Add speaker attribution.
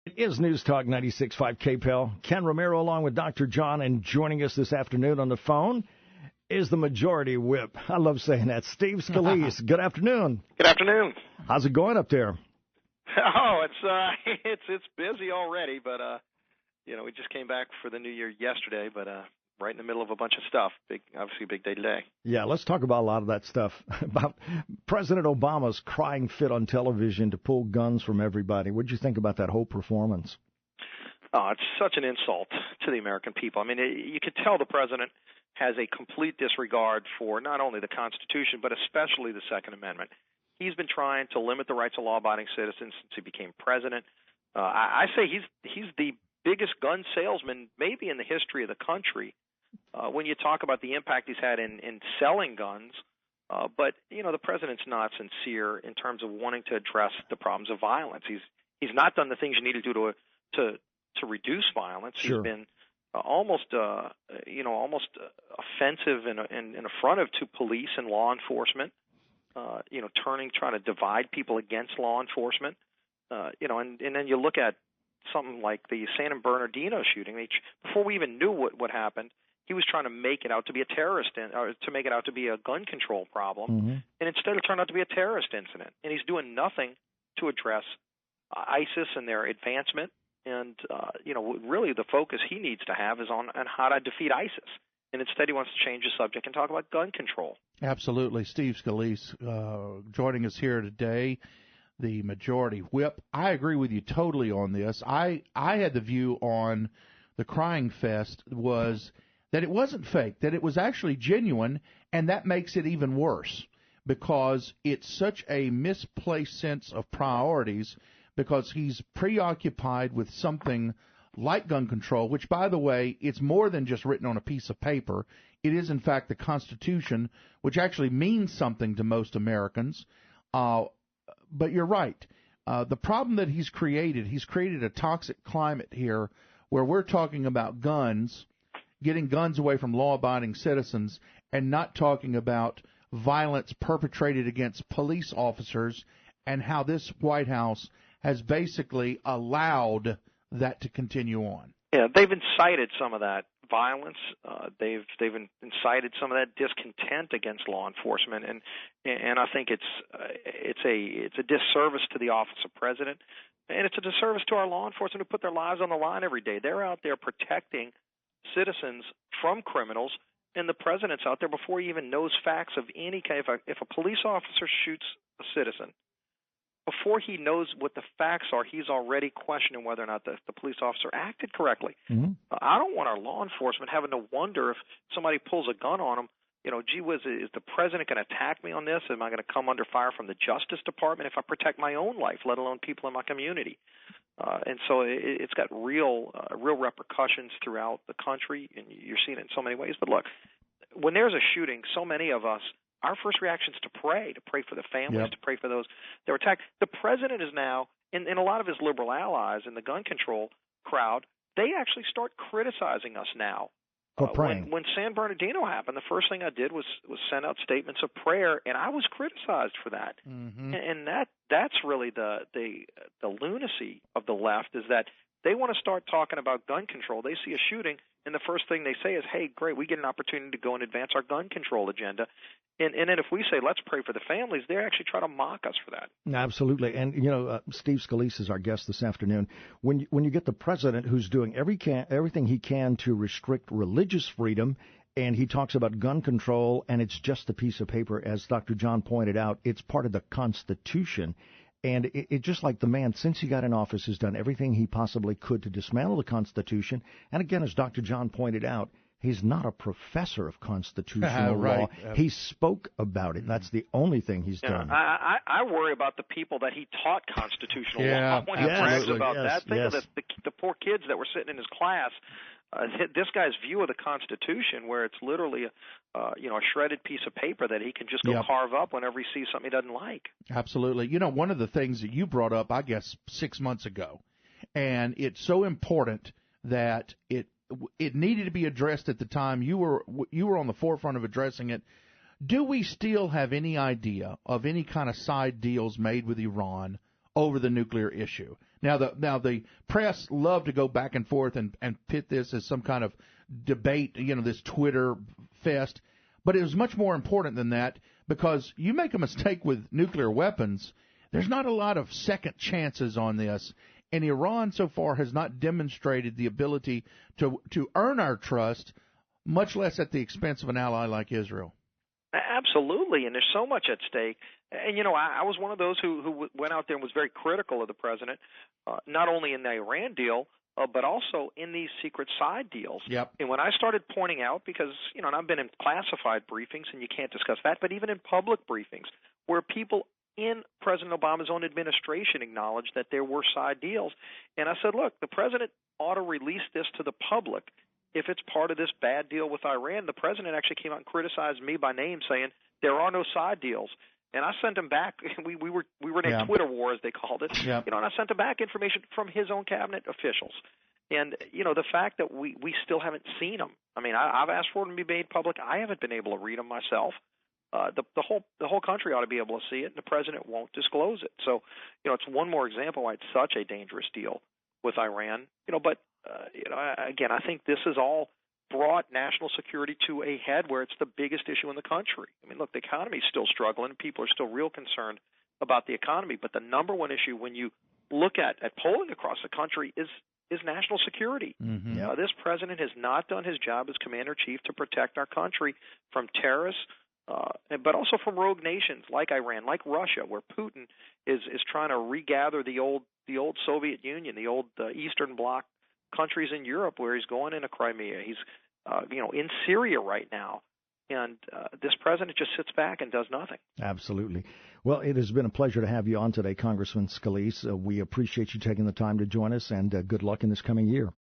Speaker 1: It is News Talk 96.5 KPEL. Ken Romero along with Dr. John, and joining us this afternoon on the phone is the Majority Whip. I love saying that. Steve Scalise. Good afternoon.
Speaker 2: Good afternoon.
Speaker 1: How's it going up there?
Speaker 2: Oh, it's busy already, but we just came back for the new year yesterday, but right in the middle of a bunch of stuff. Obviously a big day today.
Speaker 1: Yeah, let's talk about a lot of that stuff. About President Obama's crying fit on television to pull guns from everybody. What did you think about that whole performance?
Speaker 2: Oh, it's such an insult to the American people. I mean, you could tell the president has a complete disregard for not only the Constitution, but especially the Second Amendment. He's been trying to limit the rights of law-abiding citizens since he became president. I say he's the biggest gun salesman maybe in the history of the country when you talk about the impact he's had in selling guns. But, the president's not sincere in terms of wanting to address the problems of violence. He's not done the things you need to do to reduce violence.
Speaker 1: Sure.
Speaker 2: He's been almost offensive and affrontive to police and law enforcement. Trying to divide people against law enforcement. And then you look at something like the San Bernardino shooting. Before we even knew what happened, he was trying to make it out to be a terrorist, or to make it out to be a gun control problem, and instead it turned out to be a terrorist incident. And he's doing nothing to address ISIS and their advancement. And really the focus he needs to have is on how to defeat ISIS. And instead he wants to change the subject and talk about gun control. Absolutely.
Speaker 3: Steve Scalise joining us here today, the Majority Whip. I agree with you totally on this. I had the view on the Crying Fest was that it wasn't fake, that it was actually genuine, and that makes it even worse because it's such a misplaced sense of priorities because he's preoccupied with something like gun control, which, by the way, it's more than just written on a piece of paper. It is, in fact, the Constitution, which actually means something to most Americans. But you're right. The problem that he's created a toxic climate here where we're talking about guns, getting guns away from law-abiding citizens, and not talking about violence perpetrated against police officers and how this White House has basically allowed that to continue on.
Speaker 2: Yeah, they've incited some of that violence. They've incited some of that discontent against law enforcement, and I think it's a disservice to the office of president, and it's a disservice to our law enforcement who put their lives on the line every day. They're out there protecting citizens from criminals, and the president's out there before he even knows facts of any kind. If a police officer shoots a citizen, before he knows what the facts are, he's already questioning whether or not the police officer acted correctly. I don't want our law enforcement having to wonder if somebody pulls a gun on them. Gee whiz, is the president going to attack me on this? Am I going to come under fire from the Justice Department if I protect my own life, let alone people in my community? And so it's got real repercussions throughout the country, and you're seeing it in so many ways. But look, when there's a shooting, so many of us, our first reaction is to pray for the families, to pray for those that were attacked. The president is now, and a lot of his liberal allies in the gun control crowd, they actually start criticizing us now.
Speaker 1: For praying.
Speaker 2: When San Bernardino happened, the first thing I did was send out statements of prayer, and I was criticized for that. And that's really the lunacy of the left, is that they want to start talking about gun control. They see a shooting, and the first thing they say is, hey, great, we get an opportunity to go and advance our gun control agenda. And then if we say, let's pray for the families, they actually try to mock us for that.
Speaker 1: Absolutely. And, Steve Scalise is our guest this afternoon. When you get the president who's doing everything he can to restrict religious freedom, and he talks about gun control, and it's just a piece of paper, as Dr. John pointed out, it's part of the Constitution. And it just like the man, since he got in office, has done everything he possibly could to dismantle the Constitution. And again, as Dr. John pointed out, he's not a professor of constitutional law. He spoke about it. That's the only thing he's done.
Speaker 2: I worry about the people that he taught constitutional law when he brags about that. Think of the poor kids that were sitting in his class. This guy's view of the Constitution, where it's literally a shredded piece of paper that he can just go carve up whenever he sees something he doesn't like.
Speaker 3: Absolutely. One of the things that you brought up, I guess, 6 months ago, and it's so important that it needed to be addressed at the time. You were on the forefront of addressing it. Do we still have any idea of any kind of side deals made with Iran over the nuclear issue? Now the press love to go back and forth and pit this as some kind of debate, this Twitter fest. But it was much more important than that, because you make a mistake with nuclear weapons, there's not a lot of second chances on this. And Iran so far has not demonstrated the ability to earn our trust, much less at the expense of an ally like Israel.
Speaker 2: Absolutely, and there's so much at stake. And, I was one of those who went out there and was very critical of the president, not only in the Iran deal, but also in these secret side deals.
Speaker 3: Yep.
Speaker 2: And when I started pointing out, because, and I've been in classified briefings, and you can't discuss that, but even in public briefings, where people in President Obama's own administration acknowledged that there were side deals. And I said, look, the president ought to release this to the public. If it's part of this bad deal with Iran, the president actually came out and criticized me by name, saying there are no side deals. And I sent him back. We were in a Twitter war, as they called it.
Speaker 3: Yep.
Speaker 2: And I sent him back information from his own cabinet officials. And the fact that we still haven't seen them. I mean, I've asked for them to be made public. I haven't been able to read them myself. The whole country ought to be able to see it, and the president won't disclose it. So, it's one more example why it's such a dangerous deal with Iran. But again, I think this is all brought national security to a head where it's the biggest issue in the country. I mean, look, the economy is still struggling. People are still real concerned about the economy. But the number one issue when you look at polling across the country is national security.
Speaker 3: Mm-hmm.
Speaker 2: This president has not done his job as commander-in-chief to protect our country from terrorists, but also from rogue nations like Iran, like Russia, where Putin is trying to regather the old Soviet Union, the old Eastern Bloc countries in Europe, where he's going into Crimea. He's in Syria right now. And this president just sits back and does nothing.
Speaker 1: Absolutely. Well, it has been a pleasure to have you on today, Congressman Scalise. We appreciate you taking the time to join us, and good luck in this coming year.